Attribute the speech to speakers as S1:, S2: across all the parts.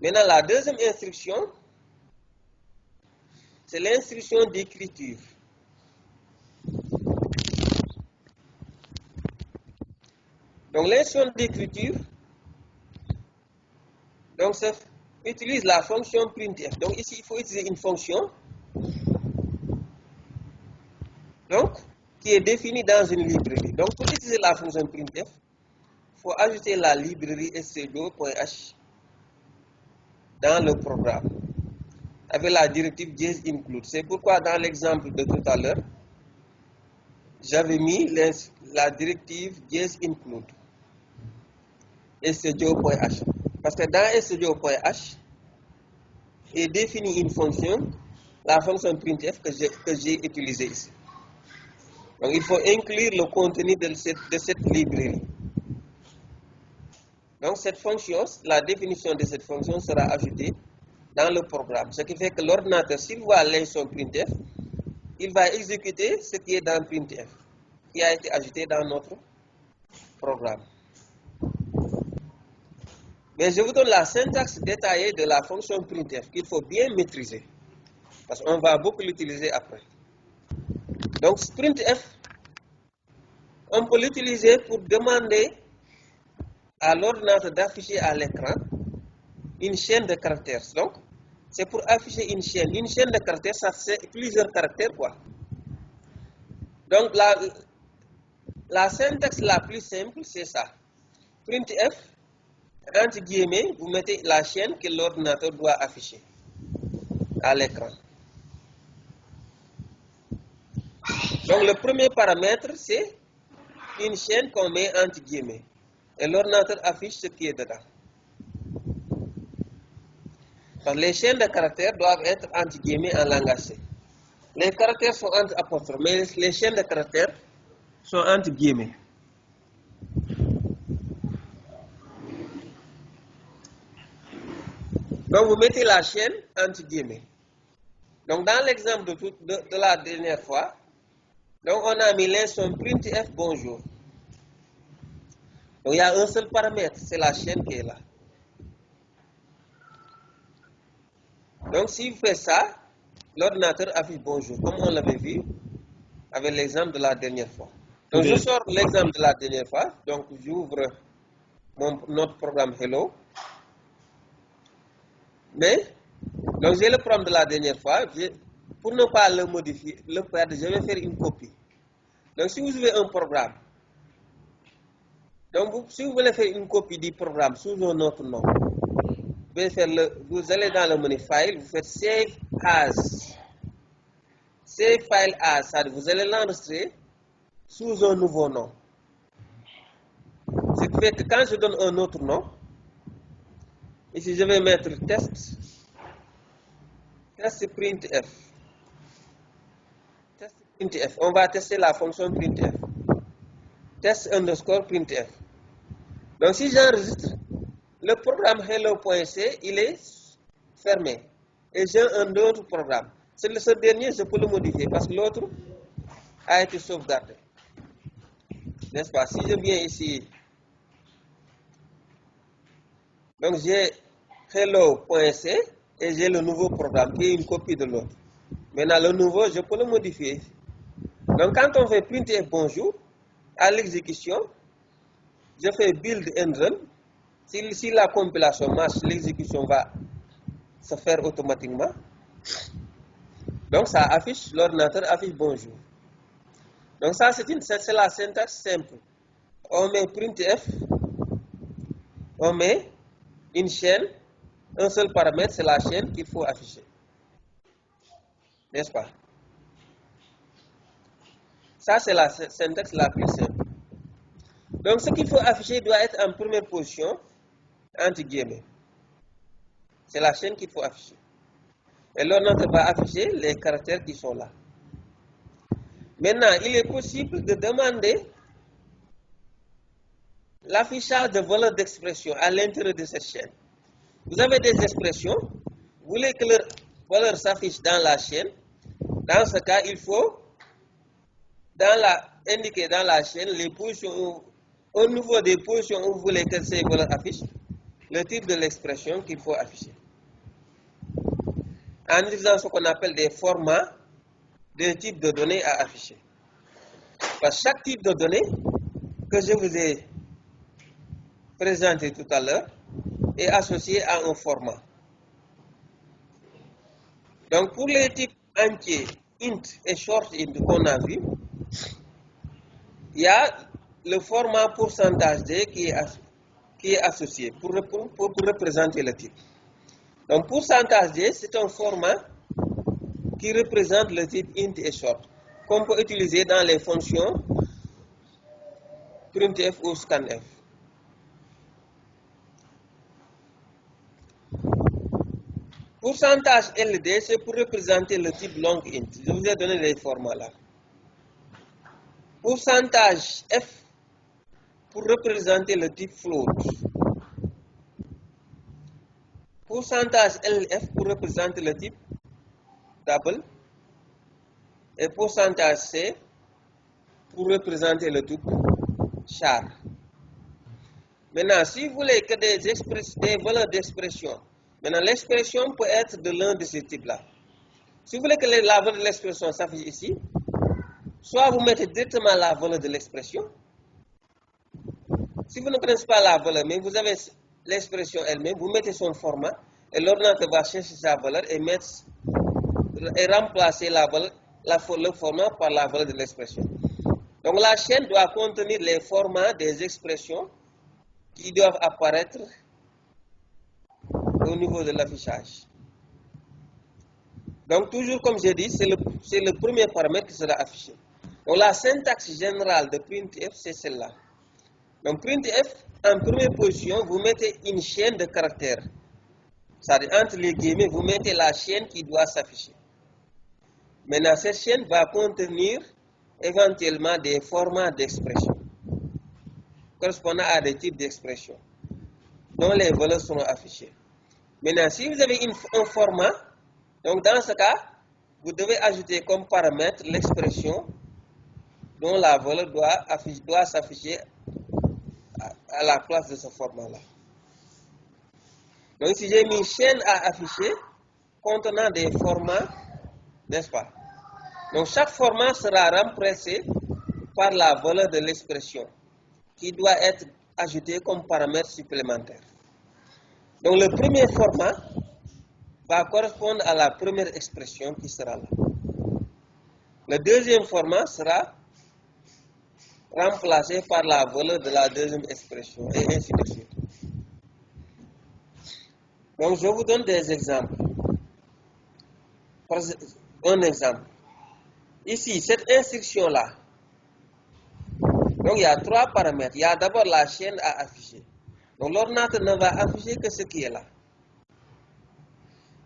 S1: Maintenant, la deuxième instruction, c'est l'instruction d'écriture. Donc, l'instruction d'écriture, donc, ça utilise la fonction printf. Donc, ici, il faut utiliser une fonction donc, qui est définie dans une librairie. Donc, pour utiliser la fonction printf, il faut ajouter la librairie stdio.h dans le programme avec la directive js-include. C'est pourquoi dans l'exemple de tout à l'heure, j'avais mis la directive js-include stdio.h. Parce que dans stdio.h est définie une fonction, la fonction printf que j'ai utilisée ici. Donc il faut inclure le contenu de cette librairie. Donc cette fonction, la définition de cette fonction sera ajoutée dans le programme. Ce qui fait que l'ordinateur, s'il voit l'instruction printf, il va exécuter ce qui est dans printf, qui a été ajouté dans notre programme. Mais je vous donne la syntaxe détaillée de la fonction printf qu'il faut bien maîtriser, parce qu'on va beaucoup l'utiliser après. Donc printf, on peut l'utiliser pour demander à l'ordinateur d'afficher à l'écran une chaîne de caractères. Donc, c'est pour afficher une chaîne. Une chaîne de caractères, ça fait plusieurs caractères, quoi. Donc, la syntaxe la plus simple, c'est ça. Printf, entre guillemets, vous mettez la chaîne que l'ordinateur doit afficher à l'écran. Donc, le premier paramètre, c'est une chaîne qu'on met entre guillemets. Et l'ordinateur affiche ce qui est dedans. Donc, les chaînes de caractères doivent être entre guillemets en langage C. Les caractères sont entre apostrophes, mais les chaînes de caractères sont entre guillemets. Donc, vous mettez la chaîne entre guillemets. Donc, dans l'exemple de la dernière fois, donc on a mis l'instruction printf bonjour. Donc, il y a un seul paramètre, c'est la chaîne qui est là. Donc, si vous faites ça, l'ordinateur affiche bonjour, comme on l'avait vu avec l'exemple de la dernière fois. Donc, je sors l'exemple de la dernière fois. Donc, j'ouvre notre programme Hello. Mais, donc j'ai le programme de la dernière fois. Pour ne pas le modifier, le perdre, je vais faire une copie. Donc, si vous avez un programme, donc si vous voulez faire une copie du programme sous un autre nom, vous allez dans le menu File, vous faites Save As. Save File As, c'est-à-dire vous allez l'enregistrer sous un nouveau nom. Ce qui fait que quand je donne un autre nom, ici je vais mettre test printf. Test printf. On va tester la fonction printf. Test underscore printf. Donc si j'enregistre, le programme hello.c, il est fermé. Et j'ai un autre programme. Ce dernier, je peux le modifier parce que l'autre a été sauvegardé. N'est-ce pas? Si je viens ici, donc j'ai hello.c et j'ai le nouveau programme qui est une copie de l'autre. Maintenant, le nouveau, je peux le modifier. Donc, quand on fait printf bonjour, à l'exécution, je fais build and run. Si la compilation marche, l'exécution va se faire automatiquement. Donc, ça affiche, l'ordinateur affiche bonjour. Donc, ça, c'est la syntaxe simple. On met printf, on met une chaîne, un seul paramètre, c'est la chaîne qu'il faut afficher. N'est-ce pas? Ça, c'est la syntaxe la plus simple. Donc, ce qu'il faut afficher doit être en première position, entre guillemets. C'est la chaîne qu'il faut afficher. Et l'ordinateur va afficher les caractères qui sont là. Maintenant, il est possible de demander l'affichage de valeurs d'expression à l'intérieur de cette chaîne. Vous avez des expressions, vous voulez que leur valeur s'affiche dans la chaîne. Dans ce cas, il faut indiquer dans la chaîne les positions, au niveau des positions où vous voulez que ces valeurs affichent. le type de l'expression qu'il faut afficher. En utilisant ce qu'on appelle des formats des types de données à afficher. Parce que chaque type de données que je vous ai présenté tout à l'heure est associé à un format. Donc pour les types entiers, int et short int qu'on a vu, il y a le format pourcentage D qui est associé pour représenter le type. Donc pourcentage D, c'est un format qui représente le type int et short, qu'on peut utiliser dans les fonctions printf ou scanf. Pourcentage LD, c'est pour représenter le type long int. Je vous ai donné les formats là. Pourcentage F pour représenter le type float. Pourcentage LF pour représenter le type double. Et pourcentage C pour représenter le type char. Maintenant, si vous voulez que des valeurs d'expression, maintenant l'expression peut être de l'un de ces types-là. Si vous voulez que la valeur de l'expression s'affiche ici, soit vous mettez directement la valeur de l'expression. Si vous ne connaissez pas la valeur, mais vous avez l'expression elle-même, vous mettez son format et l'ordinateur va chercher sa valeur et remplacer le format par la valeur de l'expression. Donc la chaîne doit contenir les formats des expressions qui doivent apparaître au niveau de l'affichage. Donc toujours comme j'ai dit, c'est le premier paramètre qui sera affiché. Donc la syntaxe générale de printf, c'est celle-là. Donc printf, en première position, vous mettez une chaîne de caractères. C'est-à-dire entre les guillemets, vous mettez la chaîne qui doit s'afficher. Maintenant, cette chaîne va contenir éventuellement des formats d'expression correspondant à des types d'expression dont les valeurs seront affichées. Maintenant, si vous avez un format, donc dans ce cas, vous devez ajouter comme paramètre l'expression dont la valeur doit s'afficher à la place de ce format-là. Donc si j'ai mis chaîne à afficher contenant des formats, n'est-ce pas? Donc chaque format sera remplacé par la valeur de l'expression qui doit être ajoutée comme paramètre supplémentaire. Donc le premier format va correspondre à la première expression qui sera là. Le deuxième format sera remplacé par la valeur de la deuxième expression et ainsi de suite. Donc je vous donne des exemples. Un exemple. Ici, cette instruction-là, donc il y a trois paramètres. Il y a d'abord la chaîne à afficher. Donc l'ordinateur ne va afficher que ce qui est là.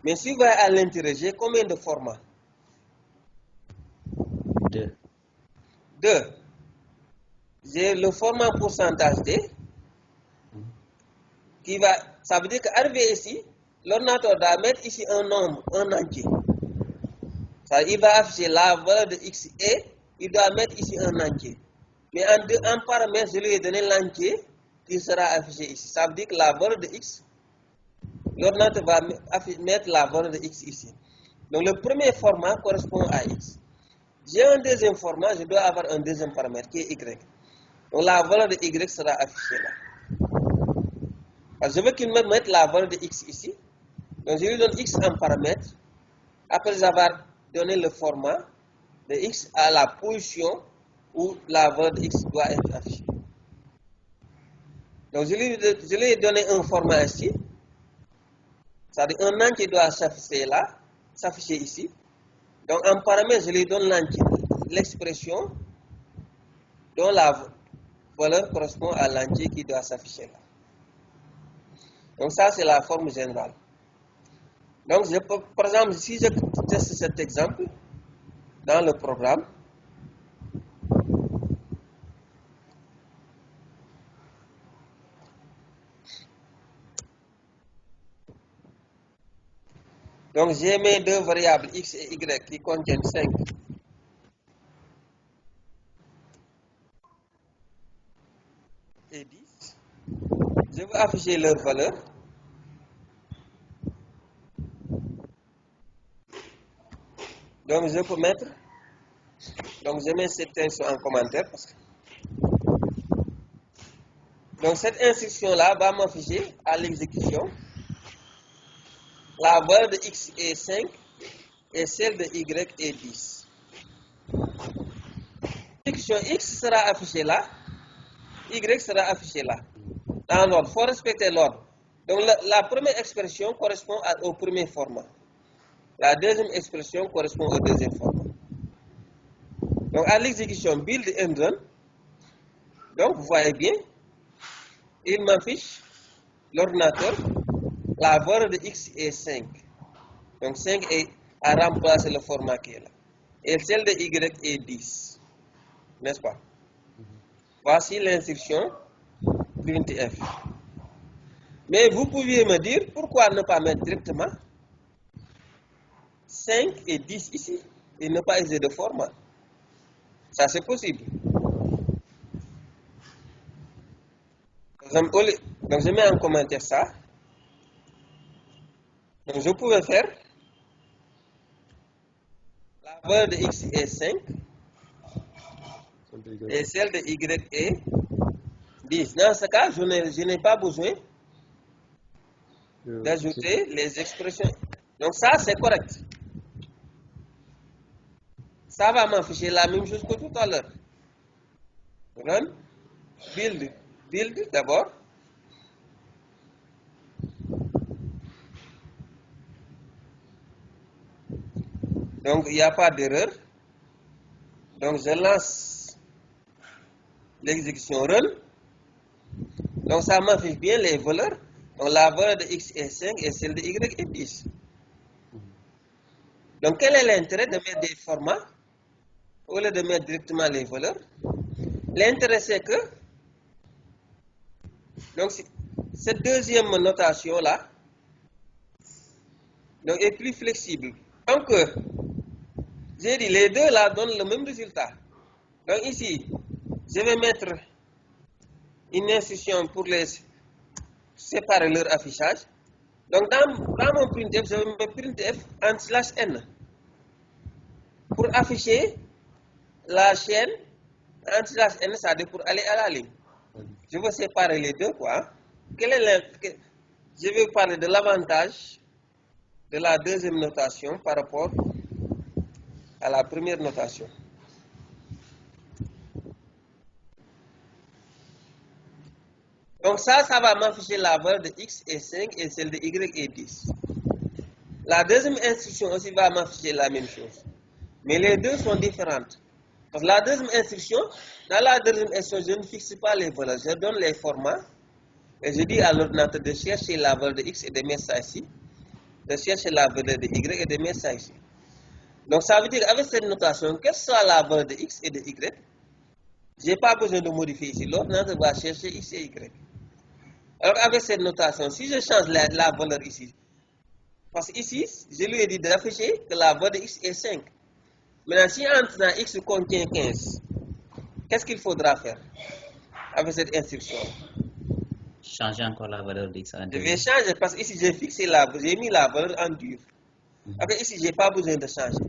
S1: Mais si vous allez à l'intérieur, j'ai combien de formats?
S2: 2.
S1: J'ai le format pourcentage D qui va, ça veut dire qu'arrivé ici, l'ordinateur doit mettre ici un nombre, un entier. Il va afficher la valeur de x et il doit mettre ici un entier. Mais en paramètre, je lui ai donné l'entier qui sera affiché ici. Ça veut dire que la valeur de x, l'ordinateur va mettre la valeur de x ici. Donc le premier format correspond à x. J'ai un deuxième format, je dois avoir un deuxième paramètre qui est y. Donc la valeur de y sera affichée là. Alors, je veux qu'il me mette la valeur de x ici. Donc je lui donne x en paramètre. Après avoir donné le format de x à la position où la valeur de x doit être affichée. Donc je lui ai donné un format ici. C'est-à-dire un entier doit s'afficher là, s'afficher ici. Donc en paramètre, je lui donne l'entier, l'expression dont la valeur correspond à l'entier qui doit s'afficher là. Donc ça, c'est la forme générale. Donc, par exemple, si je teste cet exemple dans le programme, donc j'ai mes deux variables x et y qui contiennent 5 et 10. Je veux afficher leur valeur. Donc je peux mettre, donc je mets cette instruction en commentaire. Donc cette instruction-là va m'afficher à l'exécution la valeur de x est 5 et celle de y est 10. L'exécution x sera affichée là, y sera affichée là. Dans l'ordre, il faut respecter l'ordre. Donc la première expression correspond au premier format. La deuxième expression correspond au deuxième format. Donc à l'exécution build and run, donc vous voyez bien, il m'affiche l'ordinateur, la valeur de x est 5. Donc 5 a remplacé le format qui est là. Et celle de y est 10. N'est-ce pas? Voici l'instruction printf. Mais vous pouviez me dire pourquoi ne pas mettre directement 5 et 10 ici et ne pas utiliser de format. Ça c'est possible. Donc je mets en commentaire ça. Donc je pouvais faire la valeur de x est 5 et celle de y est 10. Dans ce cas, je n'ai pas besoin d'ajouter les expressions. Donc ça c'est correct. Ça va m'afficher la même chose que tout à l'heure. Run, build d'abord. Donc il n'y a pas d'erreur. Donc je lance l'exécution run. Donc ça m'affiche bien les valeurs. Donc la valeur de x est 5 et celle de y est 10. Donc quel est l'intérêt de mettre des formats au lieu de mettre directement les valeurs? L'intérêt c'est que donc cette deuxième notation là donc, est plus flexible. Donc j'ai dit les deux là donnent le même résultat. Donc ici je vais mettre une instruction pour les séparer leur affichage. Donc dans mon printf, je vais mettre printf /n pour afficher la chaîne /n, ça veut dire pour aller à la ligne. Je veux séparer les deux quoi. Je vais parler de l'avantage de la deuxième notation par rapport à la première notation. Donc ça va m'afficher la valeur de x est 5 et celle de y est 10. La deuxième instruction aussi va m'afficher la même chose. Mais les deux sont différentes. Parce que la deuxième instruction, dans la deuxième instruction, je ne fixe pas les valeurs. Je donne les formats et je dis à l'ordinateur de chercher la valeur de x et de mettre ça ici. De chercher la valeur de y et de mettre ça ici. Donc ça veut dire qu'avec cette notation, quelle soit la valeur de x et de y, je n'ai pas besoin de modifier ici. L'ordinateur va chercher x et y. Alors avec cette notation, si je change la valeur ici, parce qu'ici, je lui ai dit d'afficher que la valeur de x est 5. Maintenant, si entre dans x contient 15, qu'est-ce qu'il faudra faire avec cette instruction?
S2: Changer encore la valeur de x.
S1: Je vais changer parce qu'ici, j'ai mis la valeur en dur. Après, ici, je n'ai pas besoin de changer.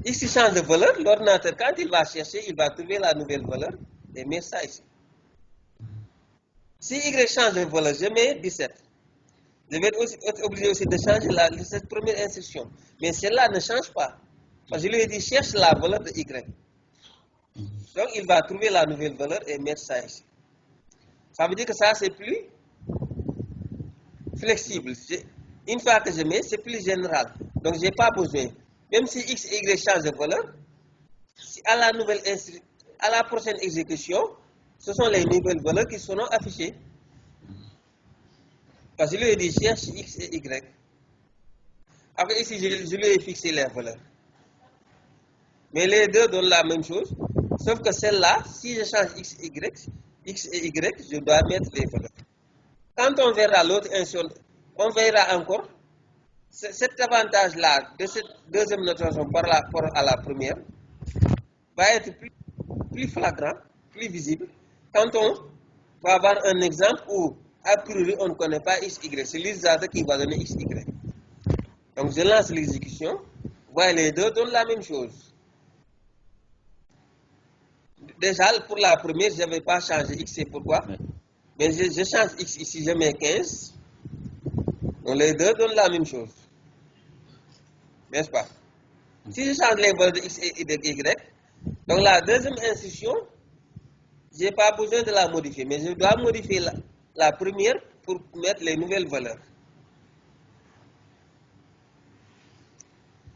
S1: Ici, change de valeur, l'ordinateur, quand il va chercher, il va trouver la nouvelle valeur et mettre ça ici. Si y change de valeur, je mets 17. Je vais être obligé aussi de changer cette première instruction. Mais celle-là ne change pas. Parce que je lui ai dit, cherche la valeur de y. Donc, il va trouver la nouvelle valeur et mettre ça ici. Ça veut dire que ça, c'est plus flexible. Une fois que je mets, c'est plus général. Donc, je n'ai pas besoin. Même si x et y changent de valeur, si à la prochaine exécution, ce sont les nouvelles valeurs qui seront affichées. Parce que je lui ai dit, cherche x et y. Après, ici, je lui ai fixé les valeurs. Mais les deux donnent la même chose, sauf que celle-là, si je change x et y, je dois mettre les valeurs. Quand on verra l'autre instruction, on verra encore cet avantage-là de cette deuxième notation par rapport à la première va être plus flagrant, plus visible, quand on va avoir un exemple où, a priori, on ne connaît pas x, y. C'est l'utilisateur qui va donner x, y. Donc, je lance l'exécution. voyez, les deux donnent la même chose. Déjà, pour la première, je ne vais pas changer x, c'est pourquoi?
S2: Oui.
S1: Mais je change x ici, je mets 15. Donc les deux donnent la même chose. N'est-ce pas? Si je change les valeurs de x et de y, donc la deuxième instruction, je n'ai pas besoin de la modifier, mais je dois modifier la première pour mettre les nouvelles valeurs.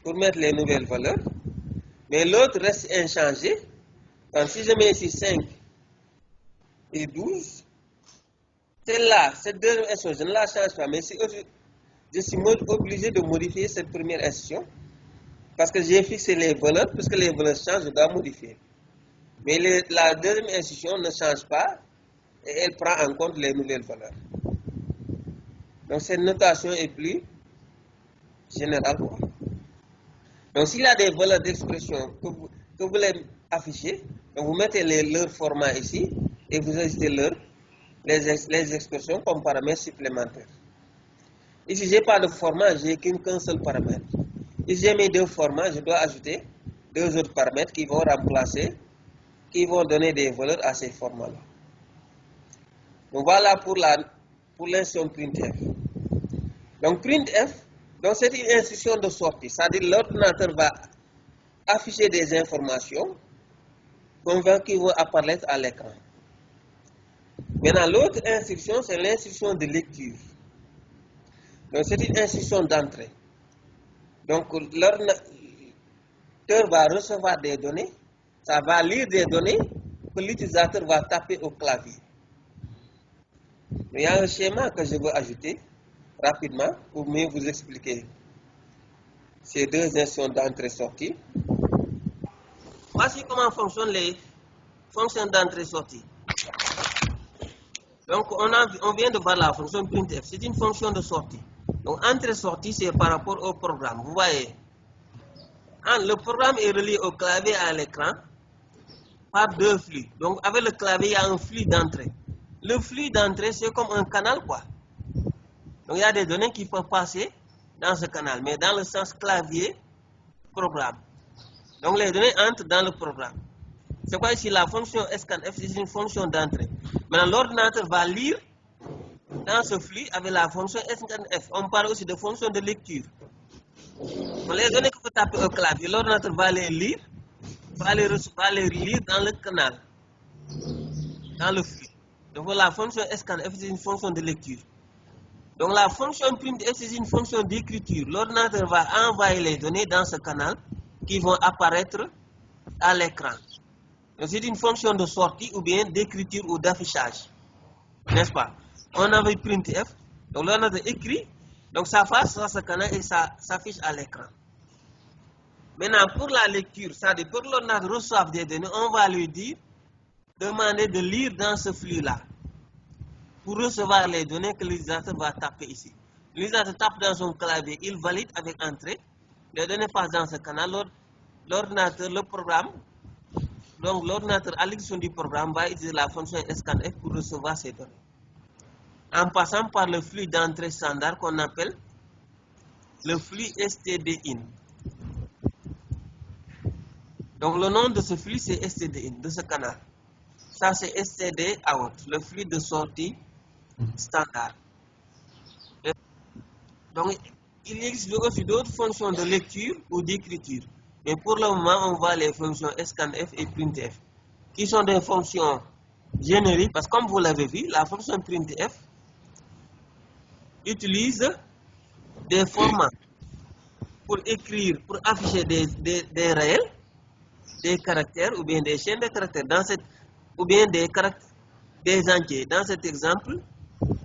S1: Pour mettre les nouvelles valeurs. Mais l'autre reste inchangé. Donc si je mets ici 5 et 12, celle-là, cette deuxième instruction, je ne la change pas, mais si je suis obligé de modifier cette première instruction parce que j'ai fixé les valeurs, puisque les valeurs changent, je dois modifier. Mais la deuxième instruction ne change pas et elle prend en compte les nouvelles valeurs. Donc cette notation est plus générale. Donc s'il y a des valeurs d'expression que vous voulez afficher, donc vous mettez leur format ici et vous ajoutez les expressions comme paramètres supplémentaires. Ici, je n'ai pas de format, je n'ai qu'un seul paramètre. Ici, j'ai mis deux formats, je dois ajouter deux autres paramètres qui vont remplacer, qui vont donner des valeurs à ces formats-là. Donc voilà pour l'instruction printf. Donc printf, c'est une instruction de sortie, c'est-à-dire l'ordinateur va afficher des informations qui vont apparaître à l'écran. Maintenant, l'autre instruction, c'est l'instruction de lecture. Donc c'est une instruction d'entrée. Donc l'ordinateur va recevoir des données, ça va lire des données que l'utilisateur va taper au clavier. Il y a un schéma que je veux ajouter rapidement pour mieux vous expliquer ces deux instructions d'entrée-sortie. Voici comment fonctionnent les fonctions d'entrée-sortie. Donc on vient de voir la fonction printf, c'est une fonction de sortie. Donc entrée-sortie, c'est par rapport au programme. Vous voyez, le programme est relié au clavier à l'écran par deux flux. Donc avec le clavier, il y a un flux d'entrée. Le flux d'entrée, c'est comme un canal, quoi. Donc il y a des données qui peuvent passer dans ce canal, mais dans le sens clavier-programme. Donc les données entrent dans le programme. C'est quoi ici la fonction scanf, c'est une fonction d'entrée. Maintenant l'ordinateur va lire dans ce flux avec la fonction scanf. On parle aussi de fonction de lecture. Donc, les données que vous tapez au clavier, l'ordinateur va les lire, va les lire dans le canal, dans le flux. Donc la fonction scanf, c'est une fonction de lecture. Donc la fonction printf, c'est une fonction d'écriture. L'ordinateur va envoyer les données dans ce canal qui vont apparaître à l'écran. Donc c'est une fonction de sortie ou bien d'écriture ou d'affichage. N'est-ce pas? On avait printf, donc l'ordinateur écrit, donc ça passe dans ce canal et ça s'affiche à l'écran. Maintenant pour la lecture, c'est-à-dire pour l'ordinateur reçoit des données, on va lui dire, demander de lire dans ce flux-là. Pour recevoir les données que l'utilisateur va taper ici. L'utilisateur tape dans son clavier, il valide avec entrée, les données passent dans ce canal, l'ordinateur, le programme, donc l'ordinateur à l'exécution du programme va utiliser la fonction scanf pour recevoir ces données. En passant par le flux d'entrée standard qu'on appelle le flux stdin. Donc le nom de ce flux c'est stdin, de ce canal. Ça c'est stdout, le flux de sortie standard. Donc, il existe aussi d'autres fonctions de lecture ou d'écriture. Mais pour le moment, on voit les fonctions scanf et printf, qui sont des fonctions génériques, parce que comme vous l'avez vu, la fonction printf utilise des formats pour écrire, pour afficher des réels, des caractères ou bien des chaînes de caractères, ou bien des entiers. Dans cet exemple,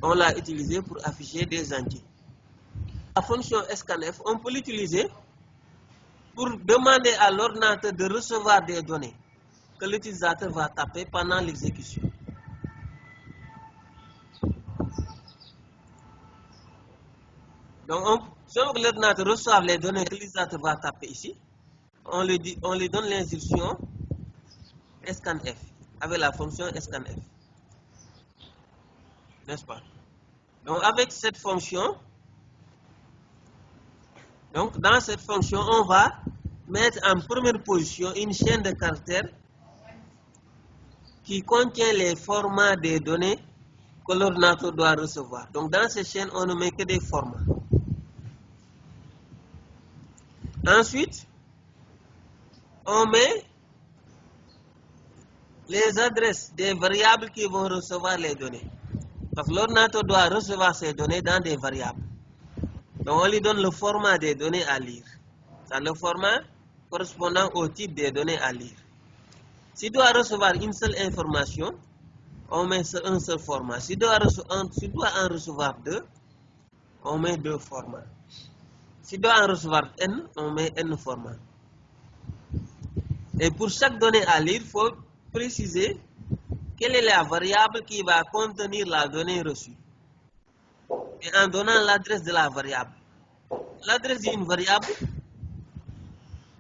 S1: on l'a utilisé pour afficher des entiers. La fonction scanf, on peut l'utiliser pour demander à l'ordinateur de recevoir des données que l'utilisateur va taper pendant l'exécution. Donc, selon que l'ordinateur reçoive les données que l'utilisateur va taper ici, on lui donne l'instruction scanf avec la fonction scanf. N'est-ce pas? Donc, avec cette fonction, donc dans cette fonction, on va mettre en première position une chaîne de caractères qui contient les formats des données que l'ordinateur doit recevoir. Donc dans ces chaînes, on ne met que des formats. Ensuite, on met les adresses des variables qui vont recevoir les données. Parce que l'ordinateur doit recevoir ces données dans des variables. Donc on lui donne le format des données à lire. C'est le format correspondant au type des données à lire. S'il doit recevoir une seule information, on met un seul format. S'il doit en recevoir deux, on met deux formats. S'il doit en recevoir n, on met n formats. Et pour chaque donnée à lire, il faut préciser quelle est la variable qui va contenir la donnée reçue. Et en donnant l'adresse de la variable. L'adresse d'une variable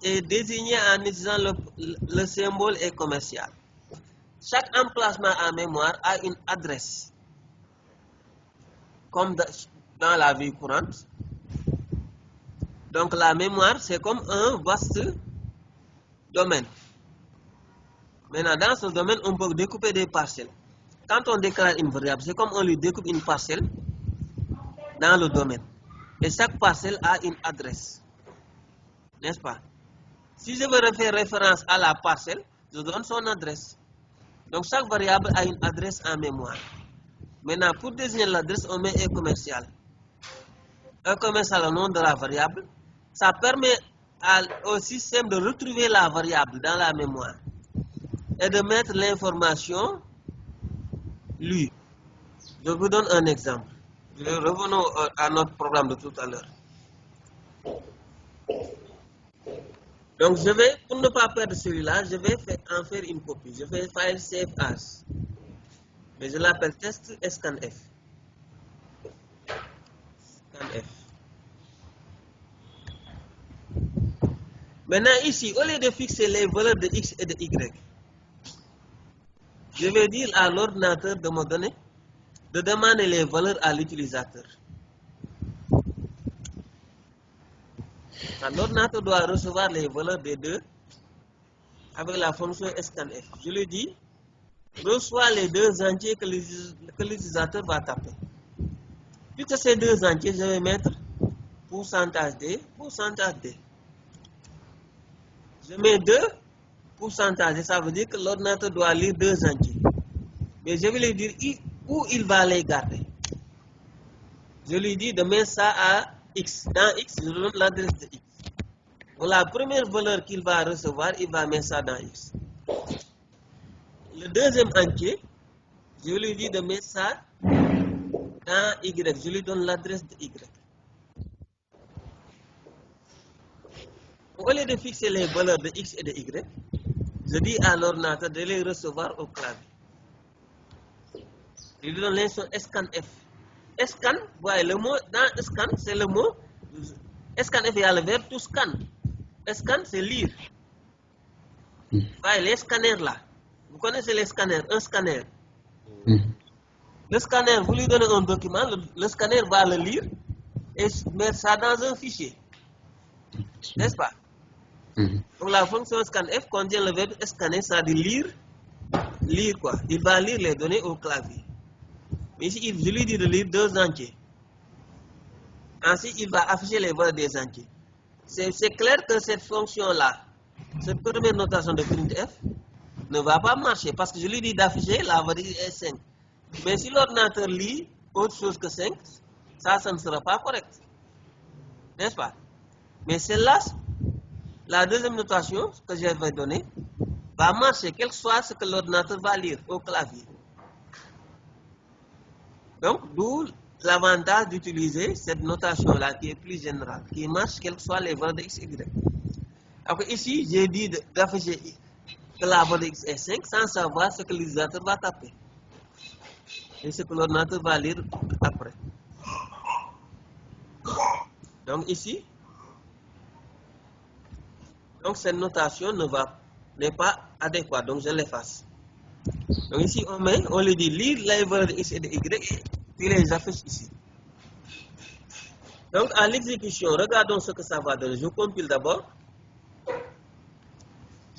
S1: est désignée en utilisant le symbole et commercial. Chaque emplacement en mémoire a une adresse. Comme dans la vie courante. Donc la mémoire, c'est comme un vaste domaine. Maintenant, dans ce domaine, on peut découper des parcelles. Quand on déclare une variable, c'est comme on lui découpe une parcelle dans le domaine. Et chaque parcelle a une adresse. N'est-ce pas? Si je veux faire référence à la parcelle, je donne son adresse. Donc chaque variable a une adresse en mémoire. Maintenant, pour désigner l'adresse, on met un commercial. Un commercial au nom de la variable. Ça permet au système de retrouver la variable dans la mémoire et de mettre l'information lue. Je vous donne un exemple. Revenons à notre programme de tout à l'heure. Donc je vais, pour ne pas perdre celui-là, je vais en faire une copie. Je vais file save as. Mais je l'appelle test scanf. Scanf. Maintenant ici, au lieu de fixer les valeurs de x et de y, je vais dire à l'ordinateur de me donner, de demander les valeurs à l'utilisateur. L'ordinateur doit recevoir les valeurs des deux avec la fonction scanf. Je lui dis, reçois les deux entiers que l'utilisateur va taper. Puisque ces deux entiers, je vais mettre pourcentage D, pourcentage D. Je mets 2 pourcentage, ça veut dire que l'ordinateur doit lire deux entiers. Mais je vais lui dire où il va les garder. Je lui dis de mettre ça à X. Dans X, je donne l'adresse de X. Pour la première valeur qu'il va recevoir, il va mettre ça dans X. Le deuxième entier, je lui dis de mettre ça dans Y. Je lui donne l'adresse de Y. Au lieu de fixer les valeurs de X et de Y, je dis à l'ordinateur de les recevoir au clavier. Je lui donne l'instruction scanf. Scan, voyez le mot dans scan, c'est le mot. Scanf, il y a le verbe to scan. Scan, c'est lire. Voyez les scanners là. Vous connaissez les scanners, un scanner. Le scanner, vous lui donnez un document, le scanner va le lire et mettre ça dans un fichier. N'est-ce pas? Donc la fonction scanf contient le verbe scanner, ça dit lire. Lire quoi? Il va lire les données au clavier. Ici, je lui dis de lire deux entiers. Ensuite, il va afficher les valeurs des entiers. C'est clair que cette fonction-là, cette première notation de printf, ne va pas marcher parce que je lui dis d'afficher la valeur est 5. Mais si l'ordinateur lit autre chose que 5, ça ne sera pas correct. N'est-ce pas? Mais celle-là, la deuxième notation que je vais donner, va marcher, quel que soit ce que l'ordinateur va lire au clavier. Donc, d'où l'avantage d'utiliser cette notation-là qui est plus générale, qui marche quelles que soient les valeurs de x, y. Alors ici, j'ai dit d'afficher que la valeur de x est 5 sans savoir ce que l'utilisateur va taper. Et ce que l'ordinateur va lire après. Donc ici, donc cette notation n'est pas adéquate, donc je l'efface. Donc ici, on lui dit lire les valeurs de x et de y et puis les affiche ici. Donc à l'exécution, regardons ce que ça va donner. Je compile d'abord.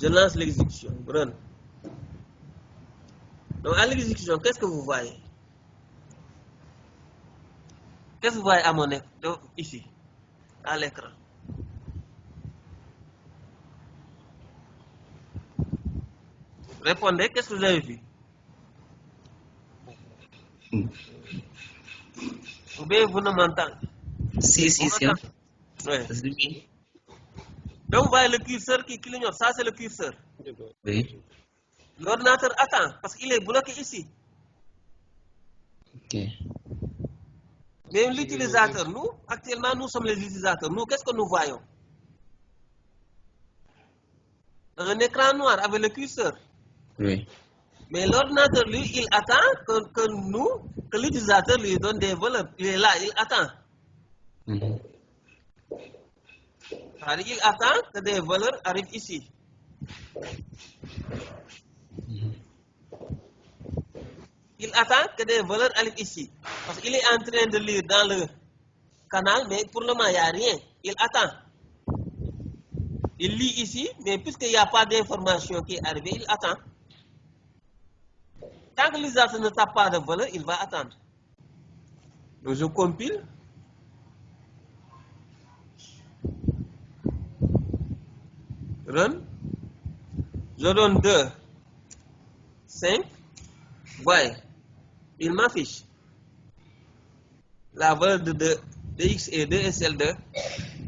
S1: Je lance l'exécution. Run. Donc à l'exécution, qu'est-ce que vous voyez? Qu'est-ce que vous voyez à mon écran? Ici, à l'écran. Répondez, qu'est-ce que vous avez vu? Ou bien vous ne m'entendez?
S2: Si.
S1: Oui. Donc vous voyez le curseur qui clignote, ça c'est le curseur.
S2: Oui.
S1: L'ordinateur attend parce qu'il est bloqué ici.
S2: Ok.
S1: Mais l'utilisateur, nous, actuellement nous sommes les utilisateurs. Nous, qu'est-ce que nous voyons? Un écran noir avec le curseur.
S2: Oui.
S1: Mais l'ordinateur, lui, il attend que l'utilisateur lui donne des valeurs. Il est là, il attend.
S2: Mhm.
S1: C'est-à-dire qu'il attend que des valeurs arrivent ici. Il attend que des valeurs arrivent ici. Parce qu'il est en train de lire dans le canal, mais pour le moment, il n'y a rien. Il attend. Il lit ici, mais puisqu'il n'y a pas d'information qui est arrivée, il attend. Tant que l'utilisateur ne tape pas de valeur, il va attendre. Donc je compile. Run. Je donne 2, 5. Voyez, il m'affiche la valeur de x est 2 et celle de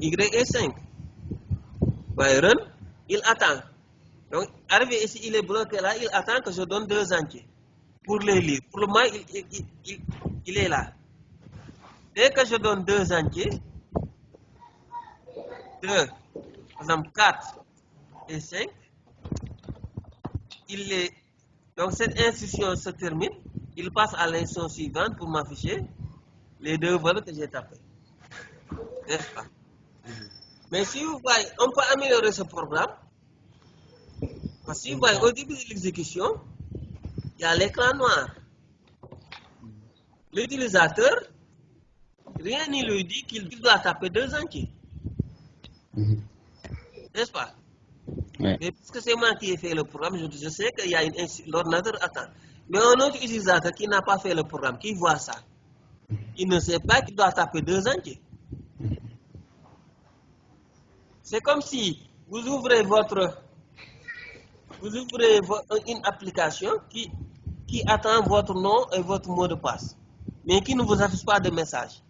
S1: y est 5. Voyez, run, il attend. Donc, arrivé ici, il est bloqué là, il attend que je donne 2 entiers pour les lire. Pour le moment, il est là. Dès que je donne 2 entiers, 2, par exemple 4 et 5, donc cette instruction se termine, il passe à l'instruction suivante pour m'afficher les 2 valeurs que j'ai tapées. N'est-ce pas? Mais si vous voyez, on peut améliorer ce programme. Parce que si vous voyez, au début de l'exécution, il y a l'écran noir. L'utilisateur, rien ne lui dit qu'il doit taper 2 entiers. N'est-ce pas?
S2: Ouais.
S1: Mais puisque c'est moi qui ai fait le programme, je sais qu'il y a l'ordinateur attend. Mais un autre utilisateur qui n'a pas fait le programme, qui voit ça, il ne sait pas qu'il doit taper 2 entiers. C'est comme si vous ouvrez une application qui attend votre nom et votre mot de passe, mais qui ne vous affiche pas de message.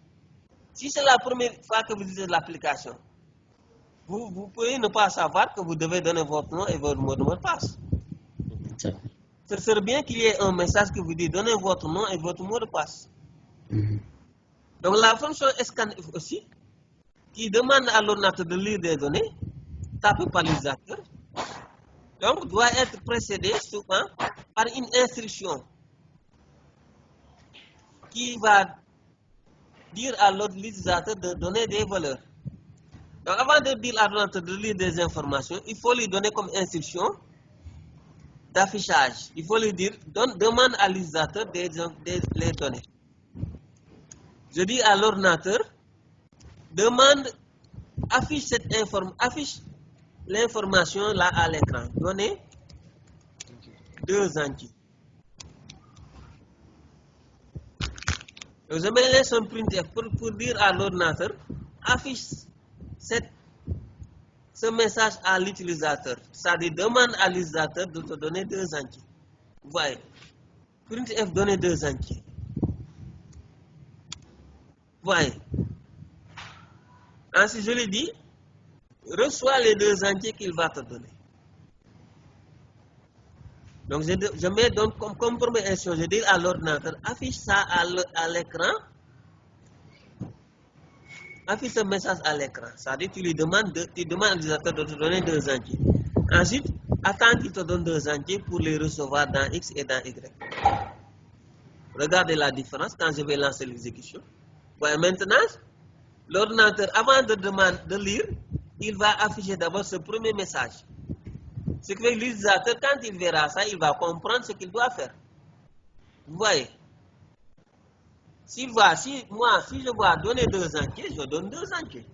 S1: Si c'est la première fois que vous utilisez l'application, vous pouvez ne pas savoir que vous devez donner votre nom et votre mot de passe. Ce serait bien qu'il y ait un message qui vous dit donnez votre nom et votre mot de passe. Donc la fonction scanf aussi, qui demande à l'ordinateur de lire des données, tapées par l'utilisateur, donc doit être précédée souvent par une instruction qui va dire à l'utilisateur de donner des valeurs. Donc avant de dire à l'ordinateur de lire des informations, il faut lui donner comme instruction d'affichage. Il faut lui dire, demande à l'utilisateur les données. Je dis à l'ordinateur, affiche l'information là à l'écran. Donnez 2 entiers. Donc je mets l'instruction printf pour dire à l'ordinateur, affiche ce message à l'utilisateur. C'est-à-dire demande à l'utilisateur de te donner 2 entiers. Vous voyez, printf donner 2 entiers. Vous voyez. Ensuite, je lui dis, reçois les 2 entiers qu'il va te donner. Donc, je mets donc comme première instruction, je dis à l'ordinateur, affiche ça à l'écran. Affiche ce message à l'écran. C'est-à-dire tu demandes à l'utilisateur de te donner 2 entiers. Ensuite, attends qu'il te donne 2 entiers pour les recevoir dans X et dans Y. Regardez la différence quand je vais lancer l'exécution. Voilà, maintenant, l'ordinateur, avant de lire, il va afficher d'abord ce premier message. Ce qui fait que l'utilisateur, quand il verra ça, il va comprendre ce qu'il doit faire. Vous voyez? Si je vois donner 2 entiers, je donne 2 entiers.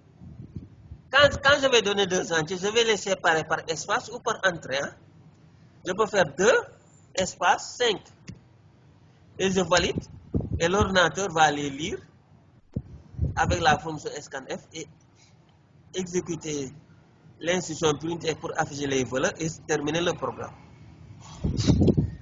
S1: Quand je vais donner deux entiers, je vais les séparer par espace ou par entrée. Hein? Je peux faire 2 espace 5. Et je valide. Et l'ordinateur va les lire avec la fonction scanf et exécuter l'instruction printf pour afficher les valeurs et terminer le programme.